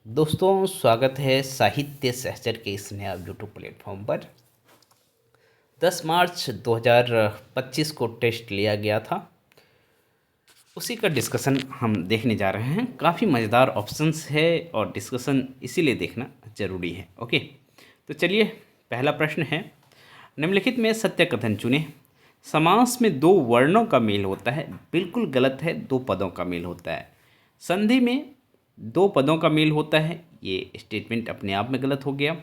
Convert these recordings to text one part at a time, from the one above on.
दोस्तों, स्वागत है साहित्य सहचर के इस नया यूट्यूब प्लेटफॉर्म पर। 10 मार्च 2025 को टेस्ट लिया गया था, उसी का डिस्कशन हम देखने जा रहे हैं। काफ़ी मज़ेदार ऑप्शंस है और डिस्कशन इसीलिए देखना ज़रूरी है। ओके, तो चलिए, पहला प्रश्न है, निम्नलिखित में सत्य कथन चुनें। समास में दो वर्णों का मेल होता है, बिल्कुल गलत है, दो पदों का मेल होता है। संधि में दो पदों का मेल होता है, ये स्टेटमेंट अपने आप में गलत हो गया।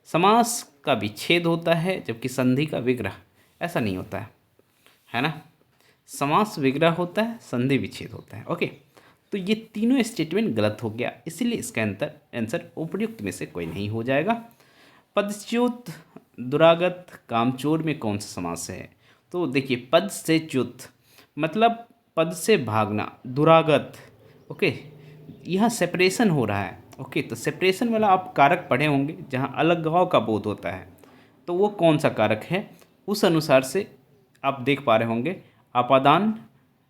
समास का विच्छेद होता है जबकि संधि का विग्रह, ऐसा नहीं होता है ना। समास विग्रह होता है, संधि विच्छेद होता है। ओके, तो ये तीनों स्टेटमेंट गलत हो गया, इसीलिए इसका आंसर उपर्युक्त में से कोई नहीं हो जाएगा। पदच्युत, दुरागत, कामचोर में कौन सा समास है? तो देखिए, पद से च्युत मतलब पद से भागना, दुरागत। ओके, यहाँ सेपरेशन हो रहा है। ओके, तो सेपरेशन वाला आप कारक पढ़े होंगे जहाँ अलगाव का बोध होता है, तो वो कौन सा कारक है, उस अनुसार से आप देख पा रहे होंगे। अपादान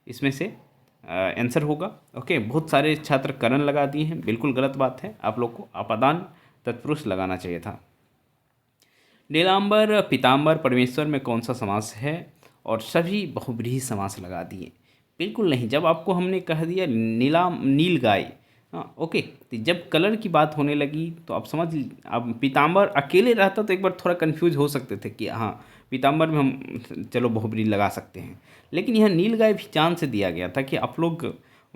इसमें से आंसर होगा। ओके, बहुत सारे छात्र करण लगा दिए हैं, बिल्कुल गलत बात है। आप लोग को अपादान तत्पुरुष लगाना चाहिए था। नीलांबर, पीतांबर, परमेश्वर में कौन सा समास है? और सभी बहुब्रीहि समास लगा दिए। बिल्कुल नहीं, जब आपको हमने कह दिया नील गाय, हाँ ओके, तो जब कलर की बात होने लगी तो आप अब पीतांबर अकेले रहता तो एक बार थोड़ा कंफ्यूज हो सकते थे कि हाँ, पीतांबर में हम चलो बहुब्रीहि लगा सकते हैं, लेकिन यह नील गाय भी चांद से दिया गया था कि आप लोग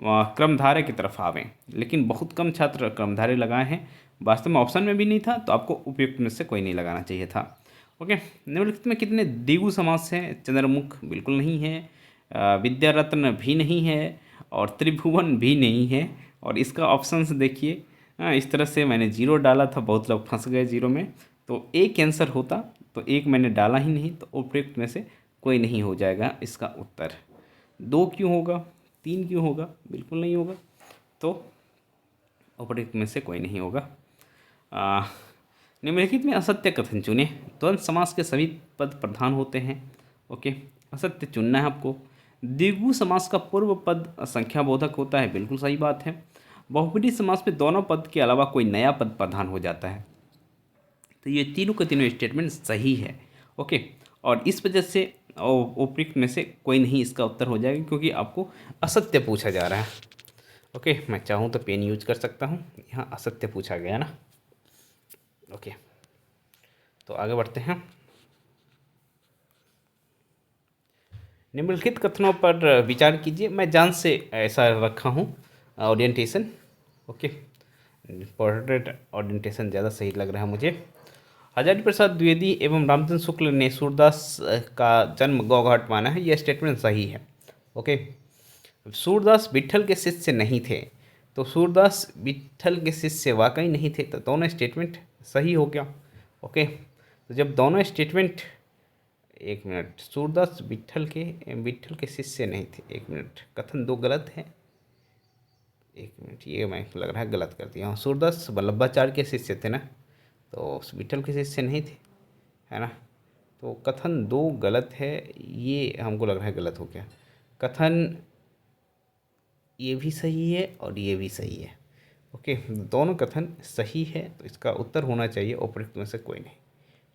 क्रमधारय की तरफ आवें, लेकिन बहुत कम छात्र क्रमधारय लगाए हैं। वास्तव में ऑप्शन में भी नहीं था, तो आपको उपयुक्त में से कोई नहीं लगाना चाहिए था। ओके, निम्नलिखित में कितने द्विगु समास हैं? चंद्रमुख बिल्कुल नहीं है, विद्यारत्न भी नहीं है, और त्रिभुवन भी नहीं है। और इसका ऑप्शंस देखिए, इस तरह से मैंने जीरो डाला था, बहुत लोग फंस गए जीरो में, तो एक आंसर होता, तो एक मैंने डाला ही नहीं, तो उपयुक्त में से कोई नहीं हो जाएगा इसका उत्तर। दो क्यों होगा, तीन क्यों होगा? बिल्कुल नहीं होगा, तो उपयुक्त में से कोई नहीं होगा। निम्नलिखित में असत्य कथन चुने। द्वंद्व समास के सभी पद प्रधान होते हैं। ओके, असत्य चुनना है आपको। द्विगु समास का पूर्व पद संख्याबोधक होता है, बिल्कुल सही बात है। बहुब्रीहि समास में दोनों पद के अलावा कोई नया पद प्रधान हो जाता है। तो ये तीनों के तीनों स्टेटमेंट सही है। ओके, और इस वजह से उपयुक्त में से कोई नहीं इसका उत्तर हो जाएगा, क्योंकि आपको असत्य पूछा जा रहा है। ओके, मैं चाहूँ तो पेन यूज कर सकता हूँ, यहाँ असत्य पूछा गया ना। ओके, तो आगे बढ़ते हैं। निम्नलिखित कथनों पर विचार कीजिए। मैं जान से ऐसा रखा हूँ ओरिएंटेशन। ओके, पोर्ट्रेट ओरिएंटेशन ज़्यादा सही लग रहा है मुझे। हजारी प्रसाद द्विवेदी एवं रामचंद्र शुक्ल ने सूरदास का जन्म गौघाट माना है, यह स्टेटमेंट सही है। ओके, सूरदास विट्ठल के शिष्य नहीं थे, तो सूरदास विट्ठल के शिष्य वाकई नहीं थे, तो दोनों स्टेटमेंट सही हो गया। ओके, तो जब दोनों स्टेटमेंट, एक मिनट, सूरदास विट्ठल के शिष्य नहीं थे, एक मिनट, कथन दो गलत है, एक मिनट, ये मैं लग रहा है गलत कर दिया। हाँ, सूरदास वल्लभाचार्य के शिष्य थे ना, तो विट्ठल के शिष्य नहीं थे, है ना। तो कथन दो गलत है, ये हमको लग रहा है गलत हो गया। कथन ये भी सही है और ये भी सही है। ओके, दोनों कथन सही है, तो इसका उत्तर होना चाहिए उपयुक्त में से कोई नहीं।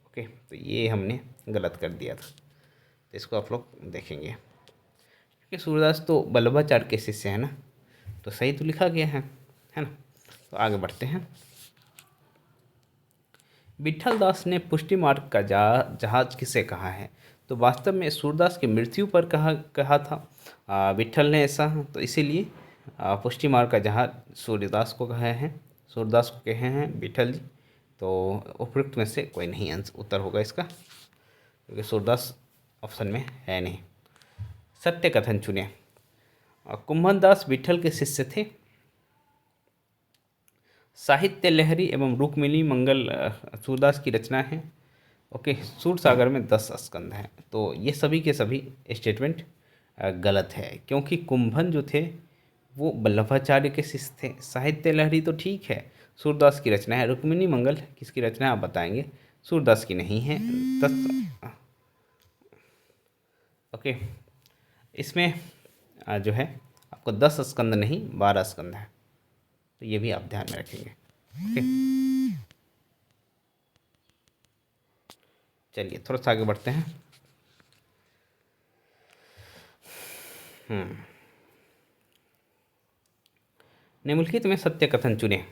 ओके, तो ये हमने गलत कर दिया था, तो इसको आप लोग देखेंगे, क्योंकि सूरदास तो वल्लभाचार्य के शिष्य है ना, तो सही तो लिखा गया है ना। तो आगे बढ़ते हैं। विट्ठल दास ने पुष्टि मार्ग का जहाज किसे कहा है? तो वास्तव में सूरदास की मृत्यु पर कहा था विट्ठल ने ऐसा, तो इसीलिए पुष्टि मार्ग का जहाज सूर्यदास को कहा है, सूरदास को कहे हैं विट्ठल जी। तो उपयुक्त में से कोई नहीं उत्तर होगा इसका, क्योंकि सूरदास ऑप्शन में है नहीं। सत्य कथन चुने। कुंभन दास विट्ठल के शिष्य थे। साहित्य लहरी एवं रुक्मिणी मंगल सूरदास की रचना है। ओके, सूर सागर में 10 स्कंद हैं, तो ये सभी के सभी स्टेटमेंट गलत है, क्योंकि कुंभन जो थे वो वल्लभाचार्य के शिष्य थे। साहित्य लहरी तो ठीक है, सूरदास की रचना है। रुक्मिणी मंगल किसकी रचना है आप बताएंगे, सूरदास की नहीं है। 10, ओके, इसमें जो है आपको 10 स्कंद नहीं 12 स्कंद है, तो ये भी आप ध्यान में रखेंगे। ओके, चलिए थोड़ा सा आगे बढ़ते हैं। निम्नलिखित में सत्य कथन चुने।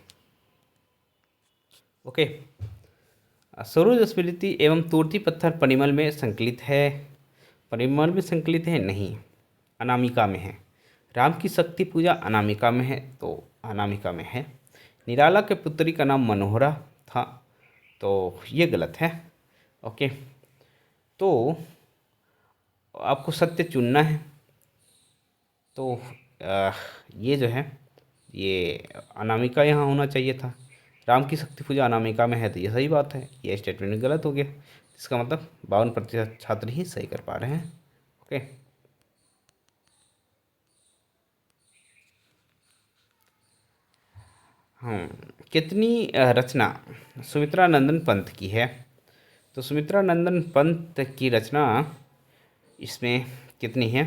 ओके, सरोज स्मृति एवं तूर्ती पत्थर परिमल में संकलित है। परिमल में संकलित है नहीं, अनामिका में है। राम की शक्ति पूजा अनामिका में है, तो अनामिका में है। निराला के पुत्री का नाम मनोहरा था, तो ये गलत है। ओके, तो आपको सत्य चुनना है। तो ये जो है, ये अनामिका यहाँ होना चाहिए था। राम की शक्ति पूजा अनामिका में है, तो ये सही बात है। ये स्टेटमेंट गलत हो गया। इसका मतलब 52% छात्र ही सही कर पा रहे हैं। ओके, कितनी रचना सुमित्रा नंदन पंत की है? तो सुमित्रा नंदन पंत की रचना इसमें कितनी है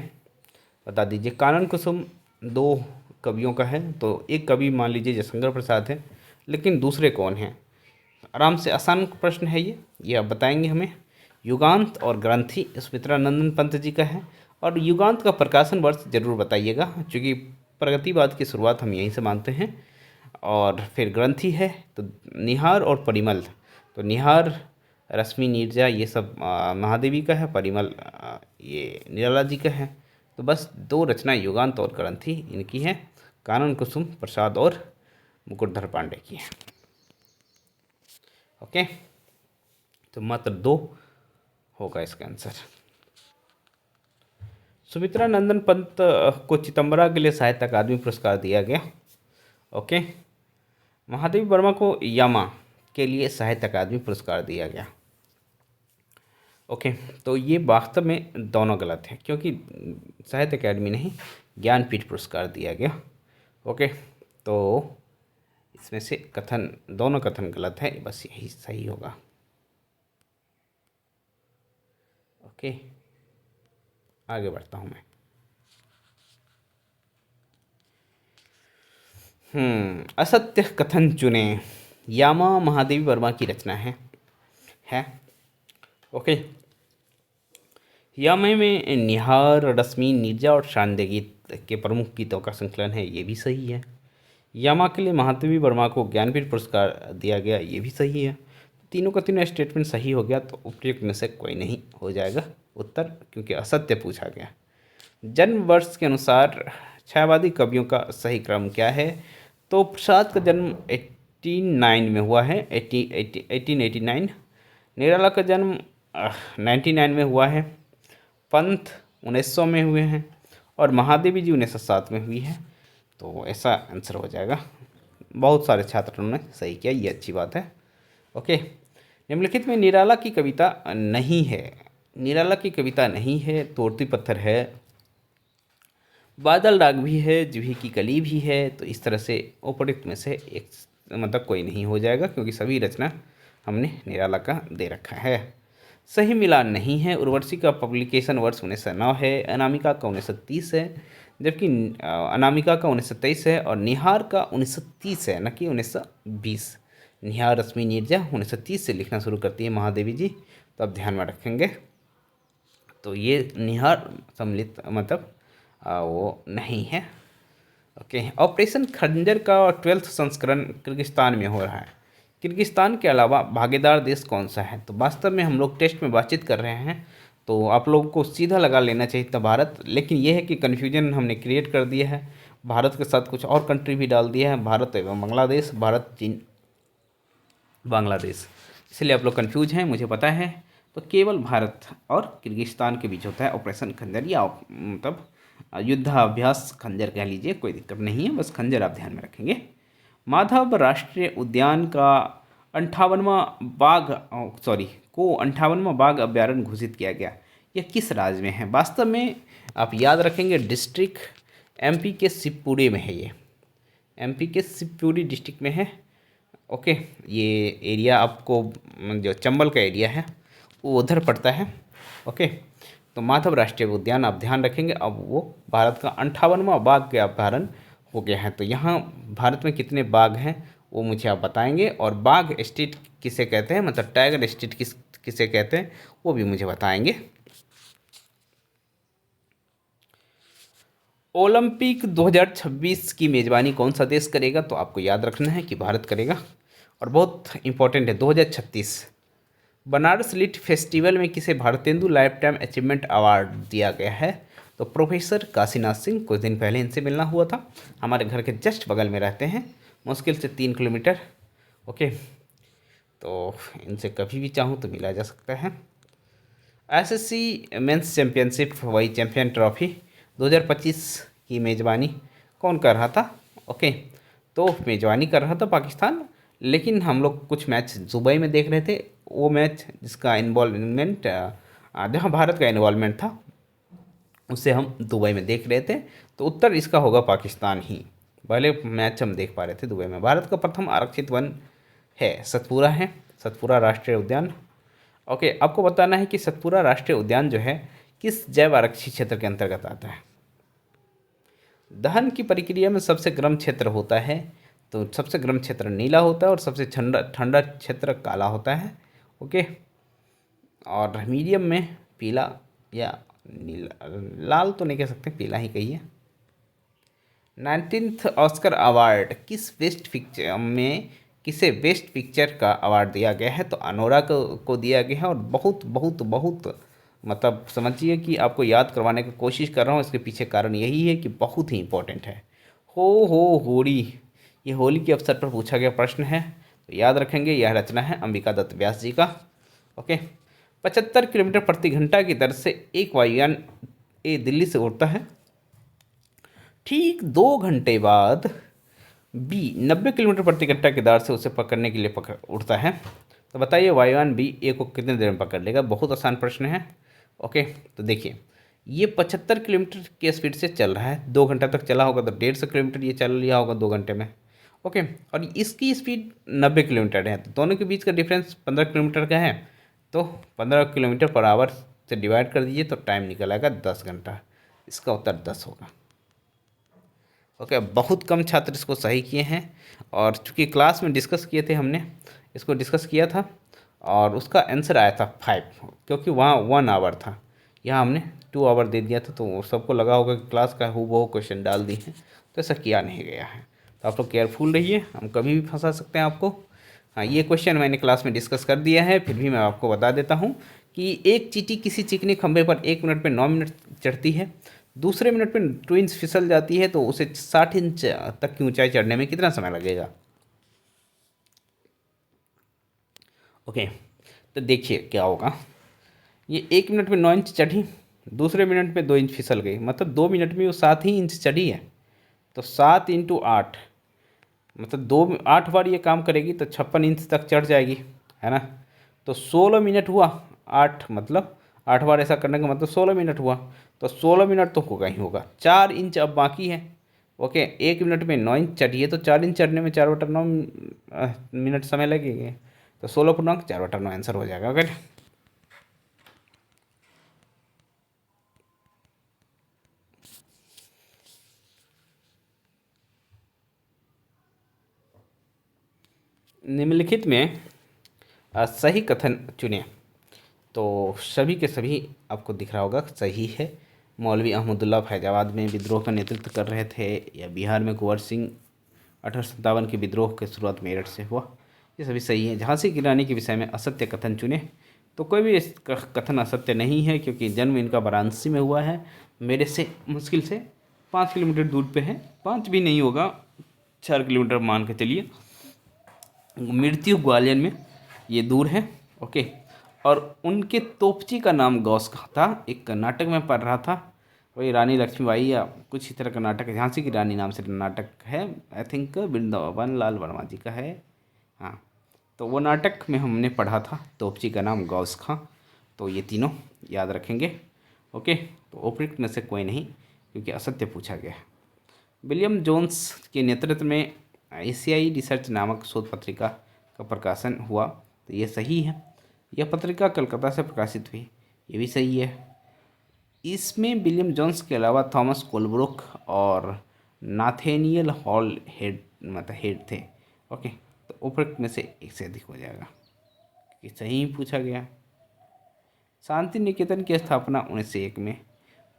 बता दीजिए। कानन कुसुम 2 कवियों का है, तो एक कवि मान लीजिए जयशंकर प्रसाद है, लेकिन दूसरे कौन हैं? आराम से आसान प्रश्न है ये आप बताएंगे हमें। युगांत और ग्रंथि सुमित्रा नंदन पंत जी का है, और युगांत का प्रकाशन वर्ष जरूर बताइएगा, क्योंकि प्रगतिवाद की शुरुआत हम यहीं से मानते हैं। और फिर ग्रंथि है तो निहार और परिमल, तो निहार रश्मि नीरजा ये सब महादेवी का है, परिमल ये निराला जी का है। तो बस 2 रचना युगांत और ग्रंथि इनकी है, कानन कुसुम प्रसाद और मुकुटधर पांडे की है। ओके, तो मात्र 2 होगा इसका आंसर। सुमित्रा नंदन पंत को चिदम्बरा के लिए साहित्य अकादमी पुरस्कार दिया गया। ओके, महादेवी वर्मा को यामा के लिए साहित्य अकादमी पुरस्कार दिया गया। ओके, तो ये वास्तव में दोनों गलत है, क्योंकि साहित्य अकादमी नहीं, ज्ञानपीठ पुरस्कार दिया गया। ओके, तो इसमें से दोनों कथन गलत है, बस यही सही होगा। ओके, आगे बढ़ता हूँ मैं। असत्य कथन चुने यामा महादेवी वर्मा की रचना है। ओके, यामा में निहार रश्मि नीरजा और शानदे गीत के प्रमुख गीतों का संकलन है, ये भी सही है। यामा के लिए महादेवी वर्मा को ज्ञानपीठ पुरस्कार दिया गया, ये भी सही है। तीनों का तीनों स्टेटमेंट सही हो गया, तो उपयुक्त में से कोई नहीं हो जाएगा उत्तर, क्योंकि असत्य पूछा गया। जन्म वर्ष के अनुसार छायावादी कवियों का सही क्रम क्या है? तो प्रसाद का जन्म 1809 में हुआ है, 1889। निराला का जन्म 99 में हुआ है। पंत 1900 में हुए हैं, और महादेवी जी 1907 में हुई है। तो ऐसा आंसर हो जाएगा। बहुत सारे छात्रों ने सही किया, ये अच्छी बात है। ओके, निम्नलिखित में निराला की कविता नहीं है। निराला की कविता नहीं है, तोड़ती पत्थर है, बादल डाक भी है, जूही की कली भी है। तो इस तरह से उपयुक्त में से एक मतलब कोई नहीं हो जाएगा, क्योंकि सभी रचना हमने निराला का दे रखा है। सही मिलान नहीं है। उर्वशी का पब्लिकेशन वर्ष 1909 है, अनामिका का 1930 है, जबकि अनामिका का 1923 है, और निहार का 1930 है, न कि 1920। निहार रश्मि नीरजा 1930 से लिखना शुरू करती है महादेवी जी, तो आप ध्यान में रखेंगे। तो ये निहार सम्मिलित मतलब वो नहीं है। ओके, ऑपरेशन खंजर का 12th संस्करण किर्गिस्तान में हो रहा है। किर्गिस्तान के अलावा भागीदार देश कौन सा है? तो वास्तव में हम लोग टेस्ट में बातचीत कर रहे हैं, तो आप लोगों को सीधा लगा लेना चाहिए था भारत, लेकिन यह है कि कन्फ्यूजन हमने क्रिएट कर दिया है। भारत के साथ कुछ और कंट्री भी डाल दिया है, भारत एवं बांग्लादेश, भारत चीन बांग्लादेश, इसलिए आप लोग कंफ्यूज हैं, मुझे पता है। तो केवल भारत और किर्गिस्तान के बीच होता है ऑपरेशन खंजर, या मतलब युद्धाभ्यास खंजर कह लीजिए, कोई दिक्कत नहीं है, बस खंजर आप ध्यान में रखेंगे। माधव राष्ट्रीय उद्यान का 58वां बाघ अभ्यारण्य घोषित किया गया। यह किस राज्य में है? वास्तव में आप याद रखेंगे, डिस्ट्रिक्ट एमपी के शिवपुरी में है। ये एमपी के शिवपुरी डिस्ट्रिक्ट में है। ओके, ये एरिया आपको जो चंबल का एरिया है वो उधर पड़ता है। ओके, तो माधव राष्ट्रीय उद्यान आप ध्यान रखेंगे। अब वो भारत का 58वां बाघ के अभ्यारण्य हो गया है। तो यहाँ भारत में कितने बाघ हैं वो मुझे आप बताएंगे, और बाघ स्टेट किसे कहते हैं, मतलब टाइगर स्टेट किसे कहते हैं, वो भी मुझे बताएंगे। ओलंपिक 2026 की मेज़बानी कौन सा देश करेगा, तो आपको याद रखना है कि भारत करेगा, और बहुत इंपॉर्टेंट है 2036। बनारस लिट फेस्टिवल में किसे Bharatendu life time achievement award दिया गया है, तो प्रोफेसर काशीनाथ सिंह। कुछ दिन पहले इनसे मिलना हुआ था, हमारे घर के जस्ट बगल में रहते हैं, मुश्किल से 3 किलोमीटर। ओके, तो इनसे कभी भी चाहूँ तो मिला जा सकता है। एसएससी मेंस चैम्पियनशिप वही चैम्पियन ट्रॉफी 2025 की मेज़बानी कौन कर रहा था। ओके, तो मेज़बानी कर रहा था पाकिस्तान, लेकिन हम लोग कुछ मैच दुबई में देख रहे थे। वो मैच जिसका इन्वॉल्वमेंट, जहाँ भारत का इन्वॉल्वमेंट था, उससे हम दुबई में देख रहे थे, तो उत्तर इसका होगा पाकिस्तान ही। पहले मैच हम देख पा रहे थे दुबई में। भारत का प्रथम आरक्षित वन है सतपुरा राष्ट्रीय उद्यान। ओके, आपको बताना है कि सतपुरा राष्ट्रीय उद्यान जो है किस जैव आरक्षित क्षेत्र के अंतर्गत आता है। दहन की प्रक्रिया में सबसे गर्म क्षेत्र होता है, तो सबसे गर्म क्षेत्र नीला होता है, और सबसे ठंडा ठंडा क्षेत्र काला होता है। ओके, और मीडियम में पीला या नीला, लाल तो नहीं कह सकते, पीला ही कहिए। 19th ऑस्कर अवार्ड किसे बेस्ट पिक्चर का अवार्ड दिया गया है, तो अनोरा को दिया गया है। और बहुत बहुत बहुत मतलब समझिए कि आपको याद करवाने की कोशिश कर रहा हूँ, इसके पीछे कारण यही है कि बहुत ही इम्पोर्टेंट है। हो होली, ये होली के अवसर पर पूछा गया प्रश्न है, तो याद रखेंगे। यह रचना है अंबिका दत्त व्यास जी का। ओके, 75 किलोमीटर प्रति घंटा की दर से एक वायुयान दिल्ली से उड़ता है। ठीक 2 घंटे बाद बी 90 किलोमीटर प्रति घंटा की दर से उसे पकड़ने के लिए उड़ता है। तो बताइए वायुयान बी ए को कितने देर में पकड़ लेगा। बहुत आसान प्रश्न है। ओके, तो देखिए ये 75 किलोमीटर की स्पीड से चल रहा है, 2 घंटा तक चला होगा, तो 150 किलोमीटर ये चल लिया होगा 2 घंटे में। ओके, और इसकी स्पीड 90 किलोमीटर है, तो दोनों के बीच का डिफरेंस 15 किलोमीटर का है, तो 15 किलोमीटर पर आवर से डिवाइड कर दीजिए, तो टाइम निकल आएगा 10 घंटा। इसका उत्तर 10 होगा। ओके, बहुत कम छात्र इसको सही किए हैं, और चूँकि क्लास में डिस्कस किए थे, हमने इसको डिस्कस किया था, और उसका आंसर आया था 5, क्योंकि वहाँ 1 आवर था, यहाँ हमने 2 आवर दे दिया था, तो सबको लगा होगा कि क्लास का हूबहू क्वेश्चन डाल दिए हैं, तो ऐसा किया नहीं गया है। तो आप लोग केयरफुल रहिए, हम कभी भी फंसा सकते हैं आपको। हाँ, ये क्वेश्चन मैंने क्लास में डिस्कस कर दिया है, फिर भी मैं आपको बता देता हूँ कि एक चींटी किसी चिकने खंभे पर 1 मिनट में 9 मिनट चढ़ती है, दूसरे मिनट में 2 इंच फिसल जाती है, तो उसे 60 इंच तक की ऊंचाई चढ़ने में कितना समय लगेगा। ओके, तो देखिए क्या होगा। ये 1 मिनट में 9 इंच चढ़ी, दूसरे मिनट में 2 इंच फिसल गई, मतलब 2 मिनट में वो 7 ही इंच चढ़ी है। तो 7 × 8, मतलब 8 बार ये काम करेगी, तो 56 इंच तक चढ़ जाएगी, है ना। तो 16 मिनट हुआ, 8 मतलब 8 बार ऐसा करने का मतलब 16 मिनट हुआ, तो 16 मिनट तो होगा ही होगा। 4 इंच अब बाकी है। ओके, 1 मिनट में 9 इंच चढ़ी है, तो 4 इंच चढ़ने में 4/9 मिनट समय लगेंगे, तो 16 × 4/9 आंसर हो जाएगा। ओके, निम्नलिखित में सही कथन चुनें। तो सभी के सभी आपको दिख रहा होगा सही है। मौलवी अहमदुल्ला फैजाबाद में विद्रोह का नेतृत्व कर रहे थे, या बिहार में कुंवर सिंह 1857 के विद्रोह की शुरुआत मेरठ से हुआ, ये सभी सही है। झांसी की रानी के विषय में असत्य कथन चुने, तो कोई भी कथन असत्य नहीं है, क्योंकि जन्म इनका वाराणसी में हुआ है, मेरे से मुश्किल से 5 किलोमीटर दूर पे है, 5 भी नहीं होगा, 4 किलोमीटर मान के चलिए। मृत्यु ग्वालियर में ये दूर है। ओके, और उनके तोपची का नाम गौस का था। एक नाटक में पढ़ रहा था, वही रानी लक्ष्मीबाई या कुछ इस तरह का नाटक है, झांसी की रानी नाम से नाटक है, आई थिंक वृंदावन लाल वर्मा जी का है। हाँ, तो वो नाटक में हमने पढ़ा था तोपची का नाम गौस खां। तो ये तीनों याद रखेंगे। ओके, तो उपयुक्त में से कोई नहीं, क्योंकि असत्य पूछा गया है। विलियम जोन्स के नेतृत्व में एशियाई रिसर्च नामक शोध पत्रिका का प्रकाशन हुआ, तो ये सही है। यह पत्रिका कलकत्ता से प्रकाशित हुई, ये भी सही है। इसमें विलियम जोन्स के अलावा थॉमस कोलब्रुक और नाथेनियल हॉल हेड थे। ओके, तो उपरोक्त में से एक से अधिक हो जाएगा कि सही पूछा गया। शांति निकेतन की स्थापना 1901 में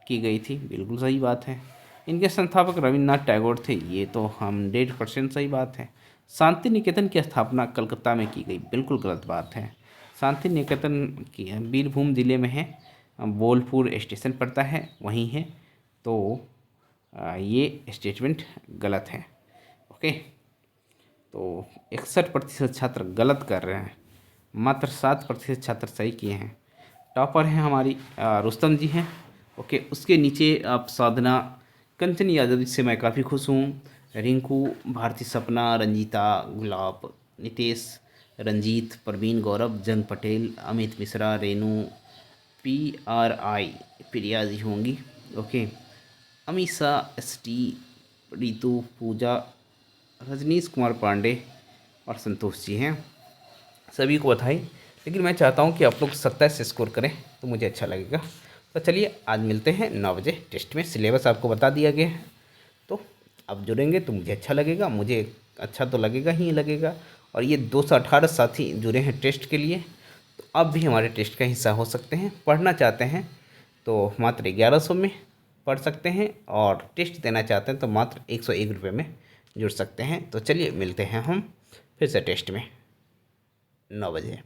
की गई थी, बिल्कुल सही बात है। इनके संस्थापक रविन्द्रनाथ टैगोर थे, ये तो 100% सही बात है। शांति निकेतन की स्थापना कलकत्ता में की गई, बिल्कुल गलत बात है। शांति निकेतन की बीरभूम जिले में है, बोलपुर स्टेशन पड़ता है, वहीं है, तो ये स्टेटमेंट गलत है। ओके, तो 61% छात्र गलत कर रहे हैं, मात्र 7% छात्र सही किए हैं। टॉपर हैं हमारी रुस्तम जी हैं। ओके, उसके नीचे आप साधना, कंचन यादव से मैं काफ़ी खुश हूँ, रिंकू, भारती, सपना, रंजीता, गुलाब, नितेश, रंजीत, प्रवीण, गौरव, जंग पटेल, अमित मिश्रा, रेनू, PRI प्रिया जी होंगी। ओके, अमीषा, ST, रितु, पूजा, रजनीश कुमार पांडे और संतोष जी हैं। सभी को बधाई, लेकिन मैं चाहता हूं कि आप लोग 27 स्कोर करें तो मुझे अच्छा लगेगा। तो चलिए आज मिलते हैं 9 बजे टेस्ट में। सिलेबस आपको बता दिया गया है, तो आप जुड़ेंगे तो मुझे अच्छा लगेगा, मुझे अच्छा तो लगेगा ही लगेगा। और ये 218 साथी जुड़े हैं टेस्ट के लिए, तो आप भी हमारे टेस्ट का हिस्सा हो सकते हैं। पढ़ना चाहते हैं तो मात्र 1100 में पढ़ सकते हैं, और टेस्ट देना चाहते हैं तो मात्र 101 रुपये में जुड़ सकते हैं। तो चलिए मिलते हैं हम फिर से टेस्ट में 9 बजे।